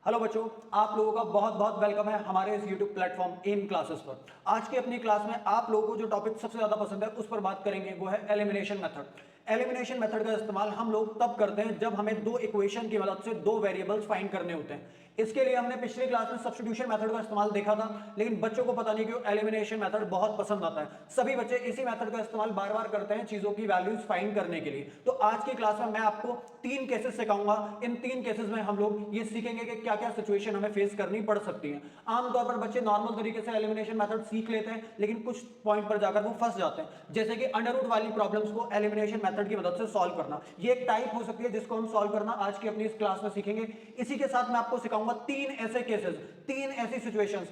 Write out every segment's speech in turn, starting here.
Hello बच्चों, आप लोगों का बहुत बहुत वेलकम है हमारे इस YouTube प्लेटफॉर्म एम क्लासेस पर। आज की अपनी क्लास में आप लोगों को जो टॉपिक सबसे ज्यादा पसंद है उस पर बात करेंगे, वो है एलिमिनेशन मेथड। एलिमिनेशन मेथड का इस्तेमाल हम लोग तब करते हैं जब हमें दो इक्वेशन की मदद से दो वेरिएबल्स फाइंड करने होते हैं। इसके लिए हमने पिछली क्लास में सब्स्टिट्यूशन मेथड का इस्तेमाल देखा था, लेकिन बच्चों को पता नहीं क्यों एलिमिनेशन मेथड बहुत पसंद आता है। सभी बच्चे इसी मेथड का इस्तेमाल बार बार करते हैं चीजों की वैल्यूज फाइंड करने के लिए। तो आज की क्लास में मैं आपको तीन केसेस सिखाऊंगा। इन तीन केसेस में हम लोग ये सीखेंगे कि क्या क्या सिचुएशन हमें फेस करनी पड़ सकती है। आमतौर पर बच्चे नॉर्मल तरीके से एलिमिनेशन मेथड सीख लेते हैं, लेकिन कुछ पॉइंट पर जाकर वो फंस जाते हैं, जैसे कि अंडर रूट वाली प्रॉब्लम्स को एलिमिनेशन मेथड की मदद से सॉल्व करना। ये एक टाइप हो सकती है जिसको हम सॉल्व करना आज की अपनी इस क्लास में सीखेंगे। इसी के साथ मैं आपको सिखाऊंगा तीन ऐसे केसेस, तीन ऐसी सिचुएशंस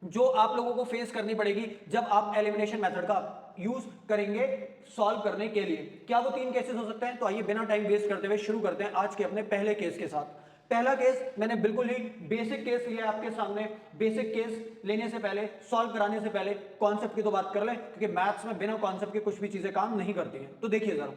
जो आप लोगों को फेस करनी पड़ेगी जब आप एलिमिनेशन मेथड का यूज करेंगे सॉल्व करने के लिए। क्या वो तीन केसेस हो सकते हैं? तो आइए बिना टाइम वेस्ट करते हुए शुरू करते हैं आज के अपने पहले केस के साथ। पहला केस मैंने बिल्कुल ही बेसिक केस लिया आपके सामने। बेसिक केस लेने से पहले, सॉल्व कराने से पहले कॉन्सेप्ट की तो बात कर लें, क्योंकि मैथ्स में बिना कॉन्सेप्ट के कुछ भी चीजें काम नहीं करती हैं। तो देखिए जरा,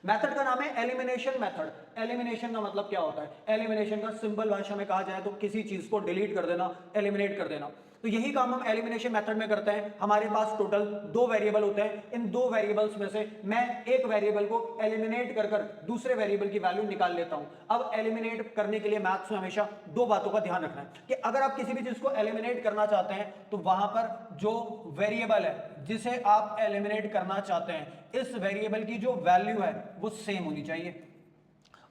मेथड का नाम है एलिमिनेशन मेथड। एलिमिनेशन का मतलब क्या होता है? एलिमिनेशन का सिंपल भाषा में कहा जाए तो किसी चीज को डिलीट कर देना, एलिमिनेट कर देना। तो यही काम हम एलिमिनेशन मेथड में करते हैं। हमारे पास टोटल दो वेरिएबल होते हैं। इन दो वेरिएबल्स में से मैं एक वेरिएबल को एलिमिनेट कर कर दूसरे वेरिएबल की वैल्यू निकाल लेता हूं। अब एलिमिनेट करने के लिए मैथ्स में हमेशा दो बातों का ध्यान रखना है कि अगर आप किसी भी चीज को एलिमिनेट करना चाहते हैं तो वहां पर जो वेरिएबल है जिसे आप एलिमिनेट करना चाहते हैं, इस वेरिएबल की जो वैल्यू है वो सेम होनी चाहिए।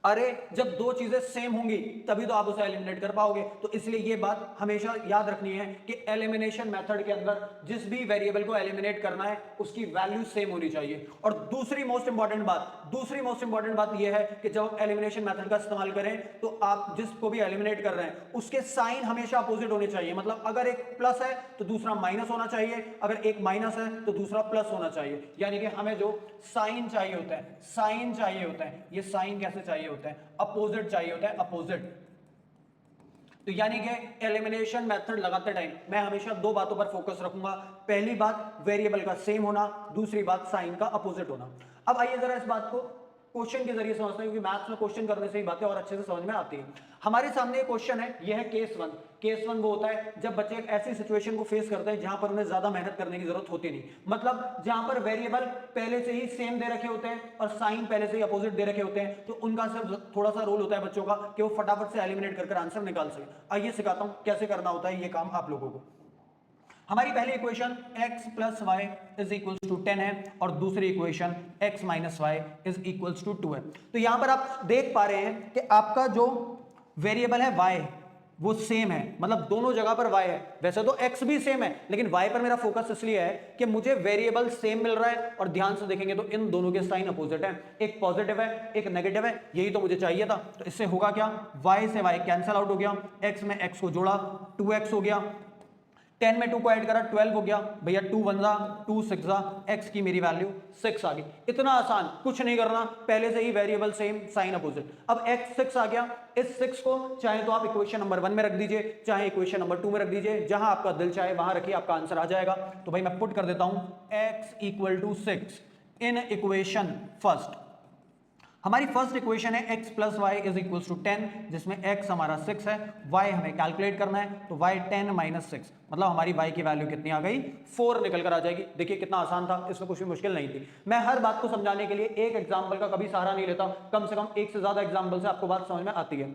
अरे जब दो चीजें सेम होंगी तभी तो आप उसे एलिमिनेट कर पाओगे। तो इसलिए ये बात हमेशा याद रखनी है कि एलिमिनेशन मेथड के अंदर जिस भी वेरिएबल को एलिमिनेट करना है उसकी वैल्यू सेम होनी चाहिए। और दूसरी मोस्ट इंपॉर्टेंट बात यह है कि जब आप एलिमिनेशन मेथड का इस्तेमाल करें तो आप जिसको भी एलिमिनेट कर रहे हैं उसके साइन हमेशा अपोजिट होने चाहिए। मतलब अगर एक प्लस है तो दूसरा माइनस होना चाहिए, अगर एक माइनस है तो दूसरा प्लस होना चाहिए। यानी कि हमें जो साइन चाहिए होता है, साइन चाहिए होता है, ये साइन कैसे चाहिए होता है? अपोजिट चाहिए होता है, अपोजिट। तो यानी कि एलिमिनेशन मेथड लगाते टाइम मैं हमेशा दो बातों पर फोकस रखूंगा। पहली बात वेरिएबल का सेम होना, दूसरी बात साइन का अपोजिट होना। अब आइए जरा इस बात को क्वेश्चन के जरिए समझते हैं, क्योंकि मैथ्स में क्वेश्चन करने से ही बातें और अच्छे से समझ में आती है। हमारे सामने एक क्वेश्चन है, यह है केस वन। केस वन वो होता है जब बच्चे एक ऐसी सिचुएशन को फेस करते हैं जहां पर उन्हें ज्यादा मेहनत करने की जरूरत होती नहीं। मतलब जहां पर वेरिएबल पहले से ही सेम दे रखे होते हैं और साइन पहले से ही अपोजिट दे रखे होते हैं, तो उनका सिर्फ थोड़ा सा रोल होता है बच्चों का कि वो फटाफट से एलिमिनेट कर आंसर निकाल सके। आइए सिखाता हूं कैसे करना होता है ये काम आप लोगों को। हमारी पहली equation x plus y is equals to 10 है और दूसरी equation x minus y is equals to 2 है। तो यहां पर आप देख पा रहे हैं कि आपका जो वेरिएबल है y वो सेम है, मतलब दोनों जगह पर y है। वैसे तो x भी सेम है, लेकिन y पर मेरा फोकस इसलिए है कि मुझे वेरिएबल सेम मिल रहा है और ध्यान से देखेंगे तो इन दोनों के साइन अपोजिट है। एक पॉजिटिव है, एक नेगेटिव है। यही तो मुझे चाहिए था। तो इससे होगा क्या? y से y कैंसिल आउट हो गया, x में x को जोड़ा 2x हो गया, 10 में 2 को ऐड करा 12 हो गया। भैया 2 1 जा 2 6 जा, x की मेरी वैल्यू 6 आ गई। इतना आसान, कुछ नहीं करना, पहले से ही वेरिएबल सेम साइन अपोजिट। अब x 6 आ गया। इस 6 को चाहे तो आप इक्वेशन नंबर 1 में रख दीजिए, चाहे इक्वेशन नंबर 2 में रख दीजिए, जहां आपका दिल चाहे वहां रखिए, आपका आंसर आ जाएगा। तो भाई मैं पुट कर देता हूं x equal to 6 in equation first. हमारी फर्स्ट इक्वेशन है x plus y is equal to 10, जिसमें x हमारा 6 है, y हमें कैलकुलेट करना है। तो y 10 माइनस 6, मतलब हमारी y की वैल्यू कितनी आ गई? 4 निकल कर आ जाएगी। देखिए कितना आसान था, इसमें कुछ भी मुश्किल नहीं थी। मैं हर बात को समझाने के लिए एक एग्जाम्पल का कभी सहारा नहीं लेता, कम से कम एक से ज्यादा एग्जाम्पल से आपको बात समझ में आती है।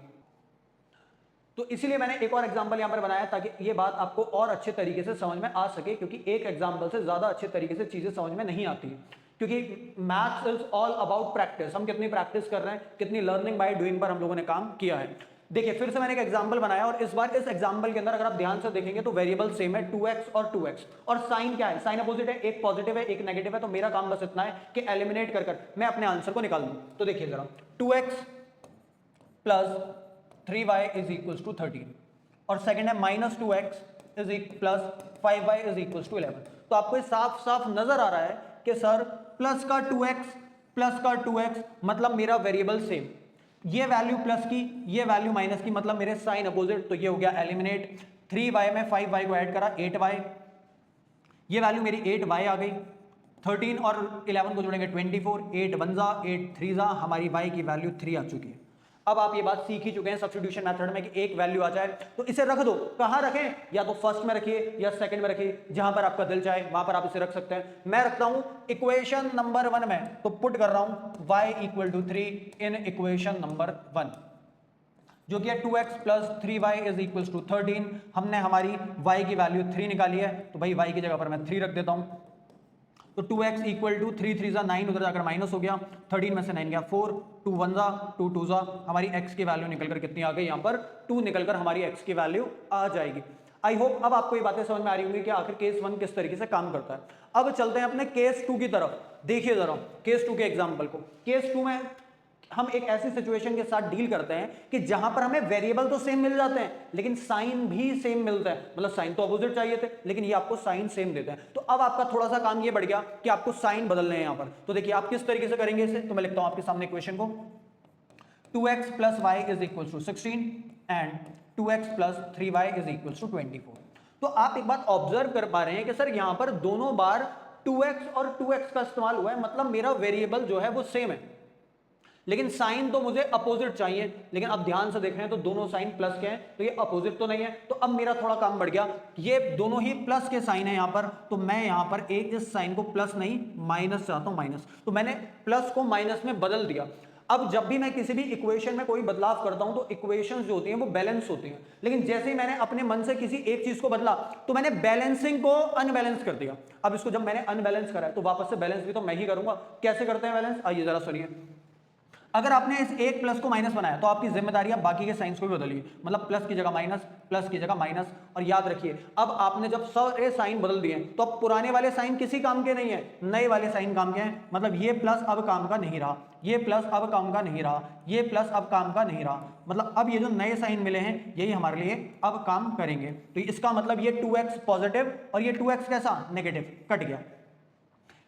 तो इसीलिए मैंने एक और एग्जाम्पल यहां पर बनाया ताकि ये बात आपको और अच्छे तरीके से समझ में आ सके, क्योंकि एक एग्जाम्पल से ज्यादा अच्छे तरीके से चीजें समझ में नहीं आती है। क्योंकि maths is all about practice. हम कितनी प्रैक्टिस कर रहे हैं, कितनी लर्निंग बाय डूइंग पर हम लोगों ने काम किया है। देखिए फिर से मैंने एक एग्जांपल बनाया और इस बार इस एग्जांपल के अंदर अगर आप ध्यान से देखेंगे तो वेरिएबल सेम है 2x और 2x, और साइन क्या है? साइन अपोजिट है, एक पॉजिटिव है एक नेगेटिव है। तो मेरा काम बस इतना है कि एलिमिनेट कर मैं अपने आंसर को निकाल दूं। तो देखिए जरा, 2x plus 3y is equal to 13 और सेकंड है minus 2x is plus 5y is equal to 11। तो आपको साफ साफ नजर आ रहा है कि सर प्लस का 2x प्लस का 2x मतलब मेरा वेरिएबल सेम, ये वैल्यू प्लस की ये वैल्यू माइनस की, मतलब मेरे साइन अपोजिट। तो ये हो गया एलिमिनेट। 3y में 5y को ऐड करा 8y, ये वैल्यू मेरी 8y आ गई। 13 और 11 को जोड़ेंगे 24, 8 1 जा 8 3 जा, हमारी y की वैल्यू 3 आ चुकी है। अब आप ये बात सीख ही चुके हैं सब्स्टिट्यूशन मेथड में कि एक वैल्यू आ जाए तो इसे रख दो। कहां रखें? या तो फर्स्ट में रखिए या सेकंड में रखिए, जहां पर आपका दिल चाहे वहां पर आप इसे रख सकते हैं। मैं रखता हूं इक्वेशन नंबर 1 में, तो पुट कर रहा हूं y equal to 3 in equation number 1, जो कि है 2x plus 3y is equal to 13। हमने हमारी y की वैल्यू 3 निकाली है, तो भाई y की जगह पर मैं 3 रख देता हूं। तो 2x इक्वल टू 3 3 9, उधर जाकर माइनस हो गया, 13 में से 9 गया 4, 2 1 2 2 हमारी x की वैल्यू निकलकर कितनी आ गई? यहाँ पर 2 निकलकर हमारी x की वैल्यू आ जाएगी। आई होप अब आपको ये बातें समझ में आ रही होंगी कि आखिर केस 1 किस तरीके से काम करता है। अब चलते हैं अपने केस 2 की तरफ। देखिए जरा केस 2 के एग्जाम्पल को। केस 2 में हम एक ऐसी सिचुएशन के साथ डील करते हैं कि जहां पर हमें वेरिएबल तो सेम मिल जाते हैं लेकिन साइन भी सेम मिलता है, मतलब साइन तो अपोजिट चाहिए थे लेकिन ये आपको साइन सेम देते हैं। तो अब आपका थोड़ा सा काम ये बढ़ गया कि आपको साइन बदलने हैं यहां पर। तो देखिए आप किस तरीके से करेंगे इसे, तो मैं लिखता हूं आपके सामने इक्वेशन को। 2x plus y is equal to 16 and 2x plus 3y is equal to 24। तो आप एक बात ऑब्जर्व कर पा रहे हैं कि सर यहां पर दोनों बार 2x और 2x का इस्तेमाल हुआ है, मतलब मेरा वेरिएबल जो है वो सेम है लेकिन साइन तो मुझे अपोजिट चाहिए। लेकिन अब ध्यान से देख रहे हैं तो दोनों साइन प्लस के हैं, तो ये अपोजिट तो नहीं है। तो अब मेरा थोड़ा काम बढ़ गया, ये दोनों ही प्लस के साइन है यहां पर, तो मैं यहां पर एक इस साइन को प्लस नहीं माइनस चाहता हूं, माइनस। तो मैंने प्लस को माइनस में बदल दिया। अब जब भी मैं किसी भी इक्वेशन में कोई बदलाव करता हूं तो इक्वेशंस जो होती हैं वो बैलेंस होती हैं, लेकिन जैसे ही मैंने अपने मन से किसी एक चीज को बदला तो मैंने बैलेंसिंग को अनबैलेंस कर दिया। अब इसको जब मैंने अनबैलेंस करा है तो वापस से बैलेंस भी तो मैं ही करूंगा। कैसे करते हैं बैलेंस? आइए जरा सुनिए। अगर आपने इस एक प्लस को माइनस बनाया तो आपकी जिम्मेदारी है बाकी के साइंस को भी बदलिए, मतलब प्लस की जगह माइनस, प्लस की जगह माइनस। और याद रखिए अब आपने जब सारे साइन बदल दिए तो अब पुराने वाले साइन किसी काम के नहीं है, नए वाले साइन काम के हैं। मतलब ये प्लस अब काम का नहीं रहा, ये प्लस अब काम का नहीं रहा, ये प्लस अब काम का नहीं रहा। मतलब अब ये जो नए साइन मिले हैं यही हमारे लिए अब काम करेंगे। तो इसका मतलब ये 2x पॉजिटिव और ये 2x कैसा? नेगेटिव, कट गया।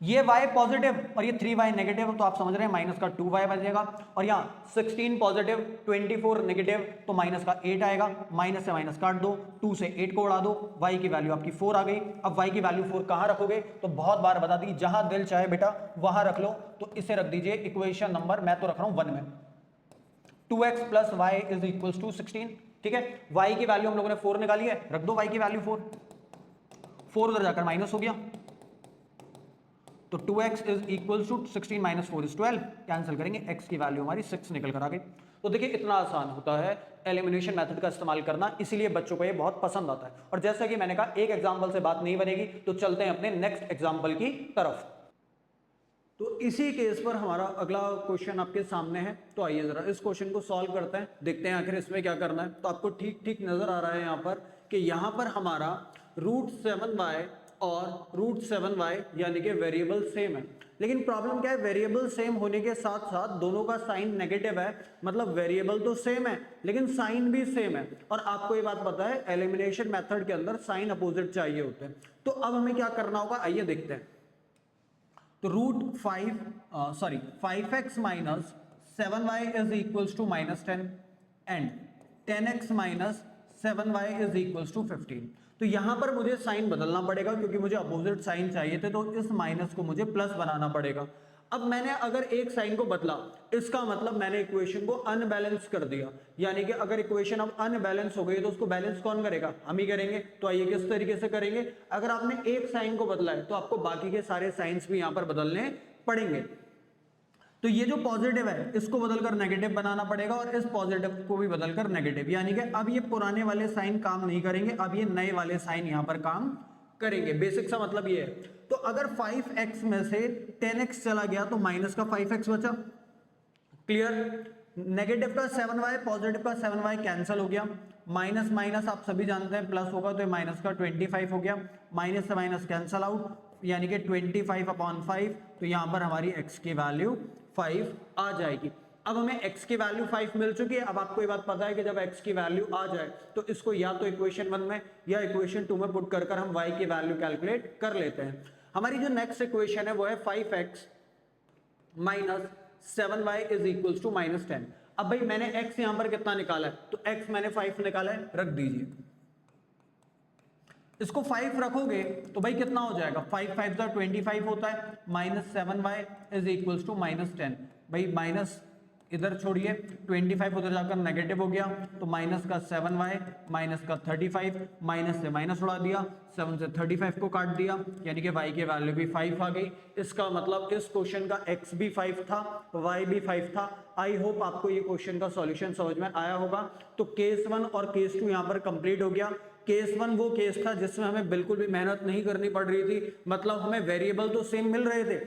ये y पॉजिटिव और ये 3y नेगेटिव, तो आप समझ रहे हैं माइनस का 2y बचेगा। और यहाँ 16 पॉजिटिव 24 नेगेटिव, तो माइनस का 8 आएगा। माइनस से माइनस काट दो, 2 से 8 को उड़ा दो, y की वैल्यू आपकी 4 आ गई। अब y की वैल्यू 4 कहाँ रखोगे? तो बहुत बार बता दी, जहां दिल चाहे बेटा वहां रख लो। तो इसे रख दीजिए इक्वेशन नंबर, मैं तो रख रहा हूं 1 में, 2x plus y is equal to 16। ठीक है, y की वैल्यू हम लोगों ने 4 निकाली है, रख दो y की वैल्यू 4, 4 उधर जाकर माइनस हो गया, तो 2x is equal to 16 minus 4 is 12। Cancel करेंगे, x की वैल्यू हमारी 6 निकल कर आ गई। तो देखिए इतना आसान होता है एलिमिनेशन मेथड का इस्तेमाल करना, इसीलिए बच्चों को ये बहुत पसंद आता है। और जैसा कि मैंने कहा एक एग्जाम्पल से बात नहीं बनेगी, तो चलते हैं अपने नेक्स्ट एग्जाम्पल की तरफ। तो इसी केस पर हमारा अगला क्वेश्चन आपके सामने है, तो आइए जरा इस क्वेश्चन को सॉल्व करते हैं, देखते हैं आखिर इसमें क्या करना है। तो आपको ठीक ठीक नजर आ रहा है यहाँ पर कि यहाँ पर हमारा √7y और √7y यानी कि वेरिएबल सेम है। लेकिन प्रॉब्लम क्या है, वेरिएबल सेम होने के साथ साथ दोनों का साइन नेगेटिव है, मतलब वेरिएबल तो सेम है लेकिन साइन भी सेम है। और आपको ये बात पता है एलिमिनेशन मेथड के अंदर साइन अपोजिट चाहिए होते हैं। तो अब हमें क्या करना होगा, आइए देखते हैं। तो √5x minus 7y is equals to -10 and 10x minus 7y is equals to 15। तो यहां पर मुझे साइन बदलना पड़ेगा क्योंकि मुझे अपोजिट साइन चाहिए थे, तो इस माइनस को मुझे प्लस बनाना पड़ेगा। अब मैंने अगर एक साइन को बदला, इसका मतलब मैंने इक्वेशन को अनबैलेंस कर दिया। यानी कि अगर इक्वेशन अब अनबैलेंस हो गई तो उसको बैलेंस कौन करेगा? हम ही करेंगे। तो आइए किस तरीके से करेंगे, अगर आपने एक साइन को बदला है तो आपको बाकी के सारे साइंस भी यहां पर बदलने पड़ेंगे। तो ये जो पॉजिटिव है इसको बदलकर नेगेटिव बनाना पड़ेगा और इस पॉजिटिव को भी बदलकर नेगेटिव, यानी कि अब ये पुराने वाले साइन काम नहीं करेंगे, अब ये नए वाले साइन यहां पर काम करेंगे। बेसिक सा मतलब ये है। तो अगर 5x में से 10x चला गया तो माइनस का 5x बचा, क्लियर। नेगेटिव का 7y पॉजिटिव का 7y कैंसिल हो गया, माइनस माइनस आप सभी जानते हैं प्लस होगा, तो माइनस का 25 हो गया, माइनस से माइनस कैंसिल आउट, यानी कि 25/5। तो यहां पर हमारी x की वैल्यू 5 आ जाएगी। अब हमें x की वैल्यू 5 मिल चुकी है। अब आपको ये बात पता है कि जब x की वैल्यू आ जाए तो इसको या तो इक्वेशन 1 में या इक्वेशन 2 में पुट कर हम y की वैल्यू कैलकुलेट कर लेते हैं। हमारी जो नेक्स्ट इक्वेशन है वो है 5x minus 7y is equal to -10। अब भाई मैंने x यहां पर कितना निकाला है, तो x मैंने 5 निकाला है, रख दीजिए। इसको 5 रखोगे तो भाई कितना हो जाएगा, 5 5 25 होता है, -7y इज इक्वल टू -10। भाई माइनस इधर छोड़िए, 25 उधर जाकर नेगेटिव हो गया, तो माइनस का 7y माइनस का 35, माइनस से माइनस उड़ा दिया, 7 से 35 को काट दिया, यानी कि y की वैल्यू भी 5 आ गई। इसका मतलब इस क्वेश्चन का x भी 5 था, y भी 5 था। आई होप आपको ये क्वेश्चन का सॉल्यूशन समझ में आया होगा। तो केस 1 और केस 2 यहाँ पर कंप्लीट हो गया। केस 1 वो केस था जिसमें हमें बिल्कुल भी मेहनत नहीं करनी पड़ रही थी, मतलब हमें वेरिएबल तो सेम मिल रहे थे,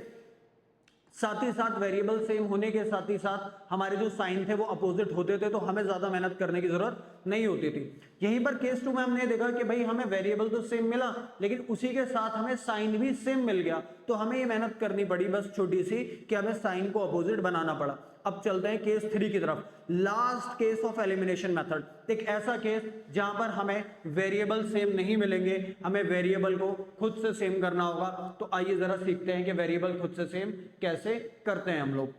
साथ ही साथ वेरिएबल सेम होने के साथ ही साथ हमारे जो साइन थे वो अपोजिट होते थे, तो हमें ज्यादा मेहनत करने की जरूरत नहीं होती थी। यहीं पर केस 2 में हमने देखा कि भाई हमें वेरिएबल तो सेम मिला, लेकिन उसी के साथ हमें साइन भी सेम मिल गया, तो हमें ये मेहनत करनी पड़ी बस छोटी सी कि हमें साइन को अपोजिट बनाना पड़ा। अब चलते हैं केस 3 की तरफ, last case of elimination method. एक ऐसा केस जहां पर हमें वेरिएबल सेम नहीं मिलेंगे, हमें वेरिएबल को खुद से सेम करना होगा। तो आइए जरा सीखते हैं कि वेरिएबल खुद से सेम कैसे करते हैं हम लोग।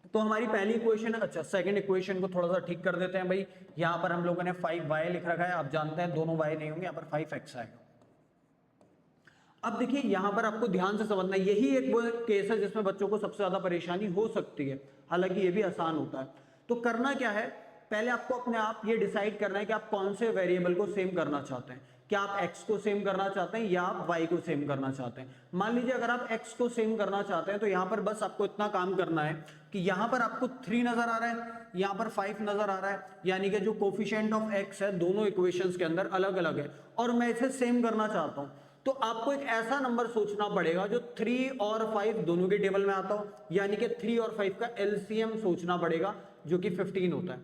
तो हमारी पहली इक्वेशन, अच्छा सेकंड इक्वेशन को थोड़ा सा ठीक कर देते हैं भाई। यहां पर हम लोगों ने 5y लिख रखा है, आप जानते हैं दोनों y नहीं होंगे, यहां पर 5x आएगा। अब देखिए यहां पर आपको ध्यान से समझना है, यही एक वो केस है जिसमें बच्चों को सबसे ज्यादा परेशानी हो सकती है, हालांकि ये भी आसान होता है। तो करना क्या है, पहले आपको अपने आप ये डिसाइड करना है कि आप कौन से वेरिएबल को सेम करना चाहते हैं। क्या आप x को सेम करना चाहते हैं या आप y को सेम करना चाहते हैं। मान लीजिए अगर आप x को सेम करना चाहते हैं तो यहां पर बस आपको इतना काम करना है कि यहां पर आपको 3 नजर आ रहा है, यहां पर 5 नजर आ रहा है, यानी कि जो कोफिशिएंट ऑफ x है दोनों इक्वेशंस के अंदर अलग अलग है, और मैं इसे सेम करना चाहता हूं। तो आपको एक ऐसा नंबर सोचना पड़ेगा जो 3 और 5 दोनों के टेबल में आता हो, यानी कि 3 और 5 का एलसीएम सोचना पड़ेगा जो कि 15 होता है।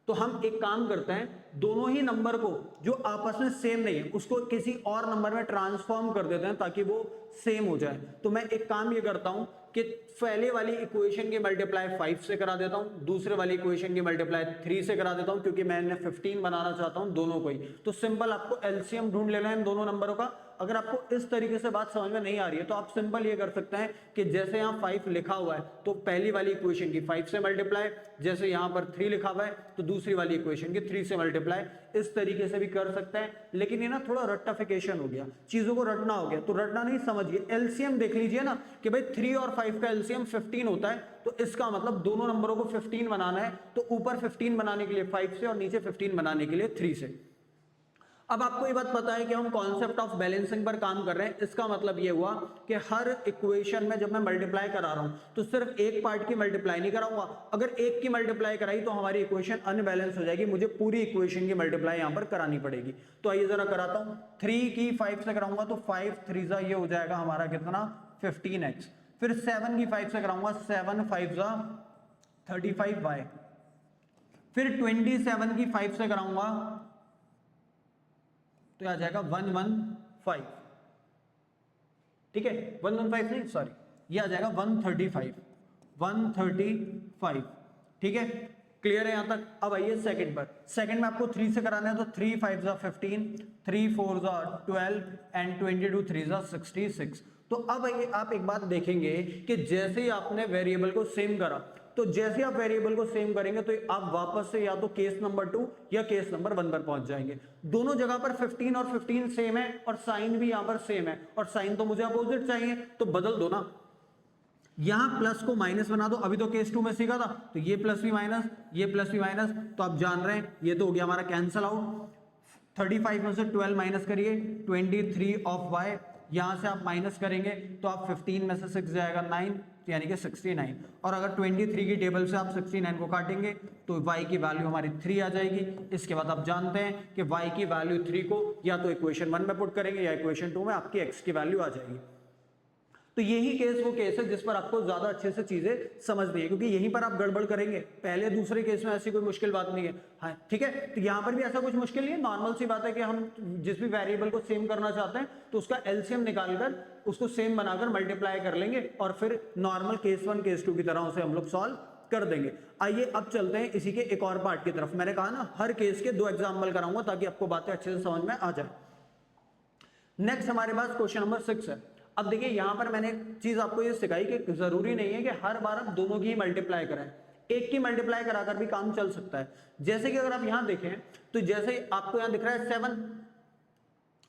तो हम एक काम करते हैं, दोनों ही नंबर को जो आपस में सेम नहीं है उसको किसी और नंबर में ट्रांसफॉर्म कर देते हैं ताकि वो सेम हो जाए। तो मैं एक काम ये करता हूं कि पहले वाली इक्वेशन की मल्टीप्लाई 5 से करा देता हूं, दूसरे वाली इक्वेशन की मल्टीप्लाई 3 से करा देता हूं, क्योंकि मैंने 15 बनाना चाहता हूं दोनों को ही। तो सिंपल आपको एलसीएम ढूंढ लेना है इन दोनों नंबरों का। अगर आपको इस तरीके से बात समझ में नहीं आ रही है तो आप सिंपल ये कर सकते हैं कि जैसे यहां 5 लिखा हुआ है तो पहली वाली इक्वेशन की 5 से मल्टीप्लाई, जैसे यहां पर 3 लिखा हुआ है तो दूसरी वाली इक्वेशन की 3 से मल्टीप्लाई, इस तरीके से भी कर सकते हैं। लेकिन ये ना थोड़ा रट्टाफिकेशन हो गया, चीजों को रटना हो गया, तो रटना नहीं, समझिए। एलसीएम देख लीजिए ना कि भाई 3 और 5 का एलसीएम 15 होता है, तो इसका मतलब दोनों नंबरों को 15 बनाना है, तो ऊपर 15 बनाने के लिए 5 से और नीचे 15 बनाने के लिए 3 से। अब आपको ये बात पता है कि हम कॉन्सेप्ट ऑफ बैलेंसिंग पर काम कर रहे हैं। इसका मतलब ये हुआ कि हर इक्वेशन में जब मैं मल्टीप्लाई करा रहा हूं तो सिर्फ एक पार्ट की मल्टीप्लाई नहीं कराऊंगा। अगर एक की मल्टीप्लाई कराई तो हमारी इक्वेशन अनबैलेंस हो जाएगी, मुझे पूरी इक्वेशन की मल्टीप्लाई यहां पर करानी पड़ेगी। तो आइए जरा कराता हूं, 3 की 5 से कराऊंगा तो 5 3 ये हो जाएगा हमारा कितना 15x। फिर 7 की 5 से कराऊंगा, 7 5 35y। फिर 27 की 5 से कराऊंगा तो आ जाएगा 115। ठीक है, 115 नहीं सॉरी, ये आ जाएगा 135। ठीक है, क्लियर है यहां तक। अब आइए सेकंड पर। सेकंड में आपको 3 से कराना है तो 3 5 15, 3 4 12 एंड 22 3 66। तो अब आइए आप एक बात देखेंगे कि जैसे ही आपने वेरिएबल को सेम करा, तो जैसे आप वेरिएबल को सेम करेंगे तो आप वापस से या तो केस नंबर 2 या केस नंबर 1 पर पहुंच जाएंगे। दोनों जगह पर 15 और 15 सेम है और साइन भी यहां पर सेम है, और साइन तो मुझे अपोजिट चाहिए, तो बदल दो ना, यहां प्लस को माइनस बना दो। अभी तो केस 2 में सीखा था, तो ये प्लस भी माइनस, ये प्लस भी माइनस, तो आप जान रहे हैं ये तो हो गया हमारा कैंसल आउट। 35 में से 12 माइनस करिए, 23 ऑफ y, यहां से आप माइनस करेंगे तो आप 15 में से 6 जाएगा 9, यानी कि 69। और अगर 23 की टेबल से आप 69 को काटेंगे तो y की वैल्यू हमारी 3 आ जाएगी। इसके बाद आप जानते हैं कि y की वैल्यू 3 को या तो इक्वेशन 1 में पुट करेंगे या इक्वेशन 2 में, आपकी x की वैल्यू आ जाएगी। तो यही केस वो केस है जिस पर आपको ज्यादा अच्छे से चीजें समझनी है, क्योंकि यहीं पर आप गड़बड़ करेंगे। पहले दूसरे केस में ऐसी कोई मुश्किल बात नहीं है। हाँ ठीक है, तो यहां पर भी ऐसा कुछ मुश्किल नहीं है, नॉर्मल सी बात है कि हम जिस भी वेरिएबल को सेम करना चाहते हैं तो उसका एलसीएम निकालकर उसको सेम बनाकर मल्टीप्लाई कर लेंगे और फिर नॉर्मल केस 1 केस 2 की तरह उसे हम लोग सॉल्व कर देंगे। आइए अब चलते हैं इसी के एक और पार्ट की तरफ। मैंने कहा ना हर केस के 2 एग्जाम्पल कराऊंगा ताकि आपको बातें अच्छे से समझ में आ जाए। नेक्स्ट हमारे पास क्वेश्चन नंबर 6 है। अब देखिए यहां पर मैंने एक चीज आपको ये सिखाई कि जरूरी नहीं है कि हर बार आप दोनों की मल्टीप्लाई करें, एक की मल्टीप्लाई कराकर भी काम चल सकता है। जैसे कि अगर आप यहां देखें तो जैसे आपको यहां दिख रहा है 7,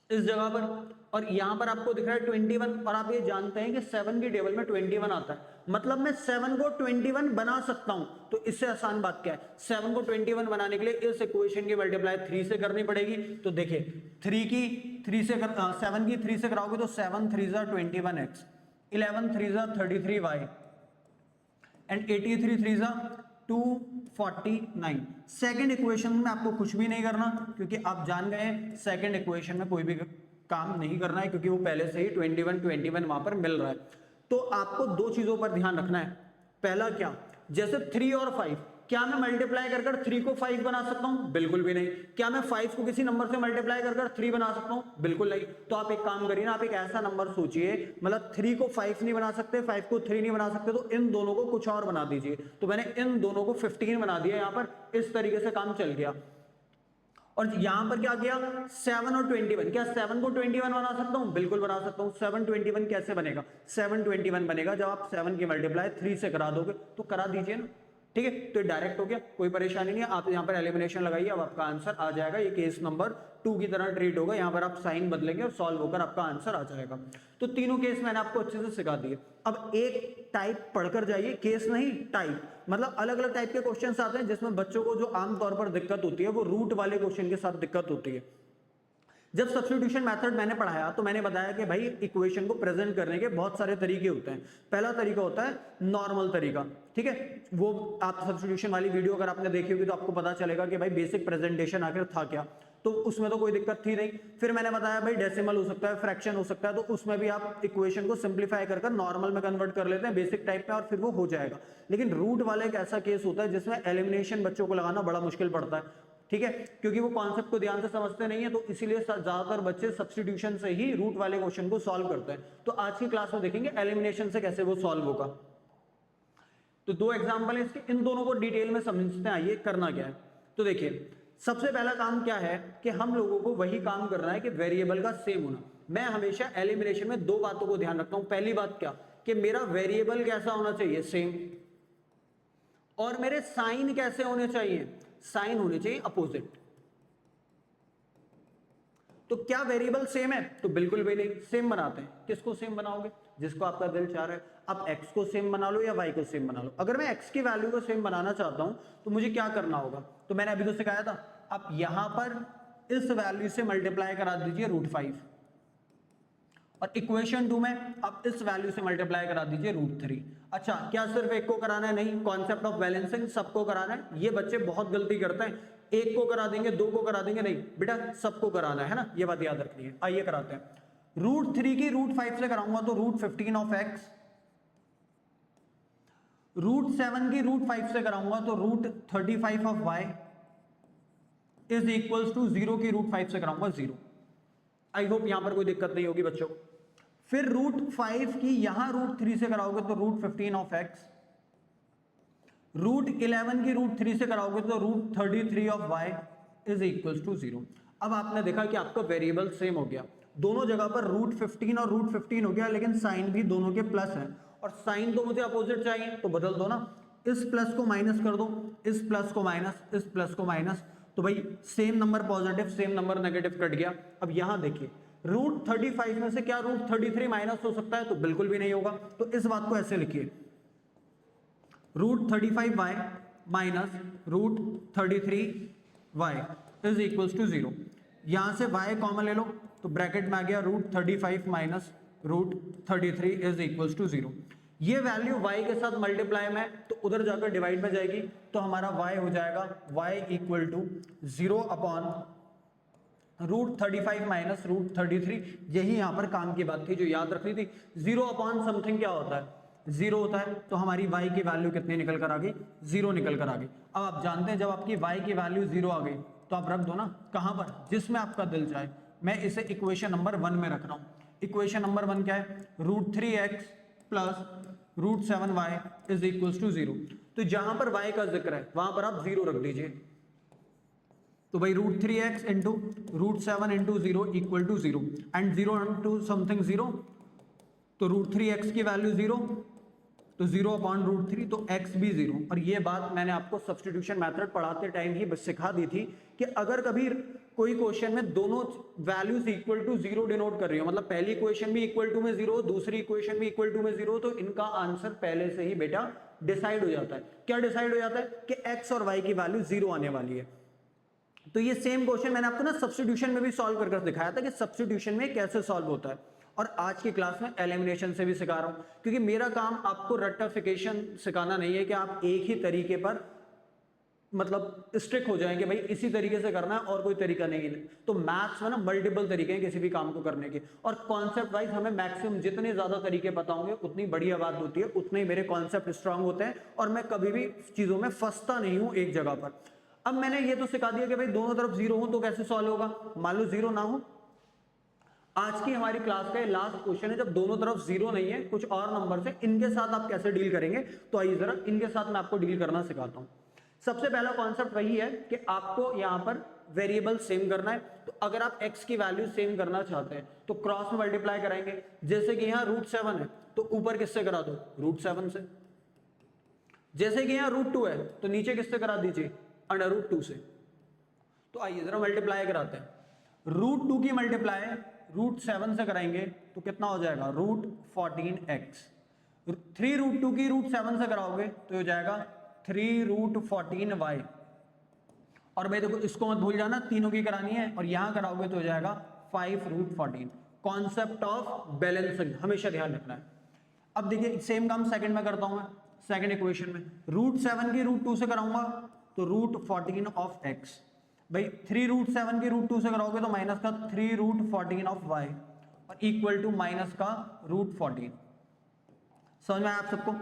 इस जगह पर, और यहां पर आपको दिख रहा है 21, और आप ये जानते हैं कि 7 की टेबल में 21 आता है, मतलब मैं 7 को 21 बना सकता हूं। तो इससे आसान बात क्या है, 7 को 21 बनाने के लिए इस इक्वेशन की मल्टीप्लाई 3 से करनी पड़ेगी। तो देखिए 7 की 3 से कराओगे तो 7 3 जा 21x, 11 3 जा 33y एंड 83 3 जा 249। सेकेंड इक्वेशन में आपको कुछ भी नहीं करना, क्योंकि आप जान गए सेकेंड इक्वेशन में कोई भी काम नहीं करना है, क्योंकि वो पहले से ही 21 वहां पर मिल रहा है। तो आपको दो चीजों पर ध्यान रखना है। पहला क्या, जैसे 3 और 5, क्या मैं मल्टीप्लाई कर 3 को 5 बना सकता हूं? बिल्कुल भी नहीं। क्या मैं 5 को किसी नंबर से मल्टीप्लाई कर 3 बना सकता हूं? बिल्कुल नहीं। तो आप एक काम करिए ना, आप एक ऐसा नंबर सोचिए, मतलब 3 को 5 नहीं बना सकते, 5 को 3 नहीं बना सकते, तो इन दोनों को कुछ और बना दीजिए। तो मैंने इन दोनों को 15 बना दिया, यहां पर इस तरीके से काम चल गया। और यहां पर क्या किया, 7 और 21, क्या 7 को 21 बना सकता हूं? बिल्कुल बना सकता हूं। 7 21 कैसे बनेगा? 7 21 बनेगा जब आप 7 की मल्टीप्लाई 3 से करा दोगे। तो करा दीजिए ना, ठीक है। तो डायरेक्ट हो गया, कोई परेशानी नहीं है। आप यहां पर एलिमिनेशन लगाइए, अब आपका आंसर आ जाएगा। ये केस नंबर 2 की तरह ट्रीट होगा, यहां पर आप साइन बदलेंगे और सॉल्व होकर आपका आंसर आ जाएगा। तो तीनों केस मैंने आपको अच्छे से सिखा दिए। अब एक टाइप पढ़कर जाइए, केस नहीं टाइप, मतलब अलग अलग टाइप के क्वेश्चंस आते हैं जिसमें बच्चों को जो आमतौर पर दिक्कत होती है वो रूट वाले क्वेश्चन के साथ दिक्कत होती है। जब सब्स्टिट्यूशन मेथड मैंने पढ़ाया तो मैंने बताया कि भाई इक्वेशन को प्रेजेंट करने के बहुत सारे तरीके होते हैं। पहला तरीका होता है नॉर्मल तरीका, ठीक है। वो आप सब्स्टिट्यूशन वाली वीडियो अगर आपने देखी होगी तो आपको पता चलेगा कि भाई बेसिक प्रेजेंटेशन आखिर था क्या, तो उसमें तो कोई दिक्कत थी नहीं। फिर मैंने बताया भाई डेसिमल हो सकता है, फ्रैक्शन हो सकता है, तो उसमें भी आप इक्वेशन को सिंप्लीफाई कर नॉर्मल में कन्वर्ट कर लेते हैं बेसिक टाइप में, और फिर वो हो जाएगा। लेकिन रूट वाला एक ऐसा केस होता है जिसमें एलिमिनेशन बच्चों को लगाना बड़ा मुश्किल पड़ता है, ठीक है, क्योंकि वो कॉन्सेप्ट को ध्यान से समझते नहीं है। तो इसीलिए ज्यादातर बच्चे सब्स्टिट्यूशन से ही रूट वाले क्वेश्चन को सॉल्व करते हैं। तो आज की क्लास में देखेंगे एलिमिनेशन से कैसे वो सॉल्व होगा। तो दो एग्जांपल है इसके, इन दोनों को डिटेल में समझते हैं। आइए करना क्या है, तो देखिए सबसे पहला काम क्या है कि हम लोगों को वही काम करना है कि वेरिएबल का सेम होना। मैं हमेशा एलिमिनेशन में दो बातों को ध्यान रखता हूं। पहली बात क्या, कि मेरा वेरिएबल कैसा होना चाहिए, सेम, और मेरे साइन कैसे होने चाहिए, साइन होने चाहिए अपोजिट। तो क्या वेरिएबल सेम है? तो बिल्कुल भी नहीं। सेम बनाते हैं, किसको सेम बनाओगे? जिसको आपका दिल चाह रहा है। आप x को सेम बना लो या y को सेम बना लो। अगर मैं x की वैल्यू को सेम बनाना चाहता हूं तो मुझे क्या करना होगा? तो मैंने अभी तो सिखाया था, आप यहां पर इस वैल्यू से मल्टीप्लाई करा दीजिए √5, और इक्वेशन 2 में आप इस वैल्यू से मल्टीप्लाई करा दीजिए √3। अच्छा, क्या सिर्फ एक को कराना है? नहीं, कॉन्सेप्ट ऑफ बैलेंसिंग सबको कराना है। ये बच्चे बहुत गलती करते हैं, एक को करा देंगे, दो को करा देंगे। नहीं बेटा, सबको कराना है ना, ये बात याद रखनी है। आइए कराते हैं। √3 की √5 से कराऊंगा तो √15 ऑफ x, √7 की √5 से कराऊंगा तो √35 of y is equals to 0 की √5 से कराऊंगा 0। आई होप यहां पर कोई दिक्कत नहीं होगी बच्चों। फिर √5 की यहां √3 से कराओगे तो √15 ऑफ x, √11 की √3 से कराओगे तो √33 of y is equals to 0। अब आपने देखा कि आपका वेरिएबल सेम हो गया, दोनों जगह पर √15 और √15 हो गया, लेकिन साइन भी दोनों के प्लस है, और साइन तो मुझे अपोजिट चाहिए, तो बदल दो ना। इस प्लस को माइनस कर दो, इस प्लस को माइनस, इस प्लस को माइनस, तो भाई same number positive, same number negative cut गया। अब यहां देखिए √35 में से क्या √33 माइनस हो सकता है? तो बिल्कुल भी नहीं होगा। तो इस बात को ऐसे लिखिए, √35y minus √33y is equals to 0। यहां से y कॉमन ले लो तो ब्रैकेट में आ गया √35 माइनस √33 इज इक्वल्स टू 0। ये वैल्यू y के साथ मल्टीप्लाई में तो उधर जाकर डिवाइड में जाएगी, तो हमारा y हो जाएगा y equal to 0 upon √35 minus √33। यही यहां पर काम की बात थी जो याद रखनी थी। 0 अपॉन समथिंग क्या होता है? 0 होता है। तो हमारी y की वैल्यू कितनी निकल कर आ गई? 0 निकल कर आ गई। अब आप जानते हैं जब आपकी y की वैल्यू 0 आ गई तो आप रख दो ना, कहां पर? जिसमें आपका दिल चाहे। मैं इसे इक्वेशन नंबर 1 में रख रहा हूं। इक्वेशन नंबर 1 क्या है? √3x plus √7y is equals to 0। तो जहां पर y का जिक्र है वहां पर आप 0 रख दीजिए। तो भाई √3x into √7 into 0 equal to 0, and 0 into something 0, तो √3x की वैल्यू 0 तो 0/√3, तो x भी 0। और ये बात मैंने आपको सब्स्टिट्यूशन मेथड पढ़ाते टाइम ही बस सिखा दी थी कि अगर कभी कोई क्वेश्चन में दोनों वैल्यूज इक्वल टू 0 डिनोट कर रही हो, मतलब पहली इक्वेशन भी इक्वल टू में 0, दूसरी इक्वेशन भी इक्वल टू में 0, तो इनका आंसर पहले से ही बेटा डिसाइड हो जाता है। क्या डिसाइड हो जाता है कि x और y की वैल्यू 0 आने वाली है। तो ये सेम क्वेश्चन मैंने आपको ना सब्स्टिट्यूशन में भी सॉल्व कर दिखाया था कि सब्स्टिट्यूशन में कैसे सॉल्व होता है, और आज की क्लास में एलिमिनेशन से भी सिखा रहा हूं, क्योंकि मेरा काम आपको रेक्टिफिकेशन सिखाना नहीं है कि आप एक ही तरीके पर मतलब स्ट्रिक हो जाएंगे भाई इसी तरीके से करना है और कोई तरीका नहीं है। तो मैथ्स में ना मल्टीपल तरीके हैं किसी भी काम को करने के, और कॉन्सेप्ट वाइज हमें मैक्सिमम जितने ज्यादा तरीके पता होंगे उतनी बढ़िया बात होती है, उतने ही मेरे कॉन्सेप्ट स्ट्रांग होते हैं और मैं कभी भी चीजों में फंसता नहीं हूं एक जगह पर। अब मैंने ये तो सिखा दिया कि भाई दोनों तरफ 0 हो तो कैसे सॉल्व होगा। मान लो 0 ना हो, आज की हमारी क्लास का लास्ट क्वेश्चन है, जब दोनों तरफ 0 नहीं है कुछ और नंबर से, इनके साथ आप कैसे डील करेंगे। तो आइए जरा इनके साथ मैं आपको डील करना सिखाता हूं। सबसे पहला कॉन्सेप्ट वही है कि आपको यहां पर वेरिएबल सेम करना है। तो अगर आप x की वैल्यू सेम करना चाहते हैं तो क्रॉस में मल्टीप्लाई कराएंगे। जैसे कि यहां √7 है तो ऊपर किससे करा दो, √7 से। जैसे कि यहां √2 है तो नीचे किससे करा दीजिए, √2 से। तो आइए जरा मल्टीप्लाई कराते हैं। √2 की मल्टीप्लाई √7 से कराएंगे तो कितना हो जाएगा, √14x। 3√2 की √7 से कराओगे तो हो जाएगा 3√14y। और भाई देखो इसको मत भूल जाना, तीनों की करानी है, और यहां कराओगे तो हो जाएगा 5√14। कॉन्सेप्ट ऑफ बैलेंसिंग हमेशा ध्यान रखना है। अब देखिए सेम काम सेकंड में करता हूं मैं, सेकंड इक्वेशन में √7 की √2 से कराऊंगा तो √14 ऑफ x। भाई 3√7 की √2 से कराओगे तो माइनस का 3√14 ऑफ y और इक्वल टू माइनस का √14। समझ में आया आप सबको।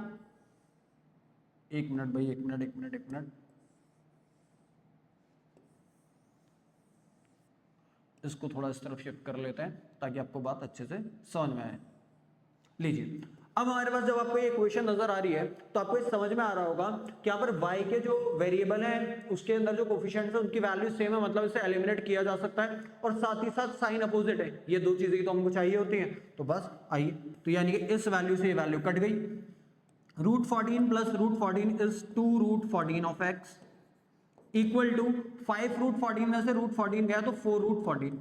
एक मिनट भाई, एक मिनट इसको थोड़ा इस तरफ शिफ्ट कर लेते हैं ताकि आपको बात अच्छे से समझ में आए। लीजिए अब हमारे पास जब आपको ये इक्वेशन नजर आ रही है तो आपको ये समझ में आ रहा होगा कि यहाँ पर y के जो वेरिएबल है उसके अंदर जो कोफिशिएंट्स है उनकी वैल्यू सेम है, मतलब इसे एलिमिनेट किया जा सकता है, और साथ ही साथ साइन अपोजिट है। ये दो चीजें तो हमको चाहिए होती हैं। तो बस आइए, तो यानी कि इस वैल्यू से ये वैल्यू कट गई। √14 plus √14 is 2√14 of x equal to 5√14 में से √14 गया तो 4√14।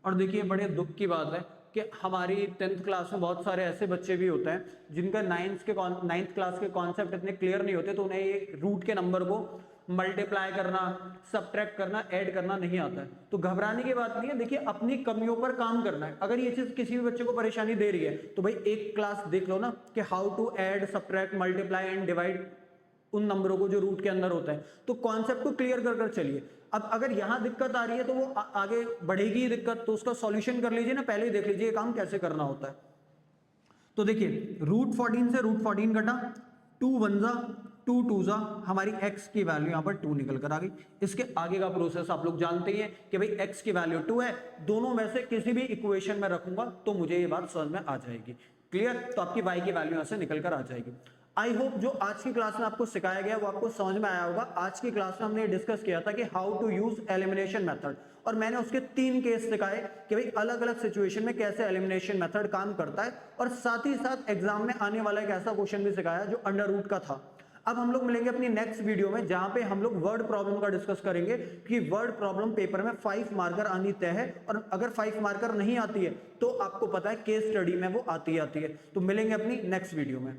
और देखिए बड़े दुख की बात है कि हमारी 10th क्लास में बहुत सारे ऐसे बच्चे भी होते हैं जिनका 9th क्लास के कॉन्सेप्ट इतने क्लियर नहीं होते, तो उन्हें ये रूट के नंबर को मल्टीप्लाई करना, सब्ट्रैक्ट करना, ऐड करना नहीं आता है। तो घबराने की बात नहीं है, देखिए अपनी कमियों पर काम करना है। अगर ये चीज किसी भी बच्चे को परेशानी दे रही है तो भाई एक क्लास देख लो ना कि how to add, subtract, multiply and divide उन नंबरों को जो रूट के अंदर होता है। तो कॉन्सेप्ट को क्लियर कर कर चलिए। अब अगर यहां दिक्कत आ रही है तो वो आगे बढ़ेगी ही दिक्कत, तो उसका सॉल्यूशन कर लीजिए ना, पहले ही देख लीजिए ये काम कैसे करना होता है। तो देखिए √14 से √14 घटा, 2 1 जा 2 2 जा, हमारी x की वैल्यू यहां पर 2 निकल कर आ गई। इसके आगे का प्रोसेस आप लोग जानते ही हैं कि भाई x की वैल्यू 2 है, दोनों में से किसी भी इक्वेशन में रखूंगा तो मुझे ये बात समझ में आ जाएगी। क्लियर। तो आपकी y की वैल्यू यहां से निकल कर आ जाएगी। आई होप जो आज की क्लास में आपको सिखाया गया वो आपको समझ में आया होगा। आज की क्लास में हमने डिस्कस किया था कि how to use elimination method, और मैंने उसके 3 केस दिखाए कि भाई अलग अलग सिचुएशन में कैसे एलिमिनेशन मेथड काम करता है, और साथ ही साथ एग्जाम में आने वाला एक ऐसा क्वेश्चन भी सिखाया जो अंडर रूट का था। अब हम लोग मिलेंगे अपनी नेक्स्ट वीडियो में जहां पे हम लोग वर्ड प्रॉब्लम का डिस्कस करेंगे कि वर्ड प्रॉब्लम पेपर में 5 मार्कर आनी तय है, और अगर 5 मार्कर नहीं आती है तो आपको पता है केस स्टडी में वो आती है। तो मिलेंगे अपनी नेक्स्ट वीडियो में।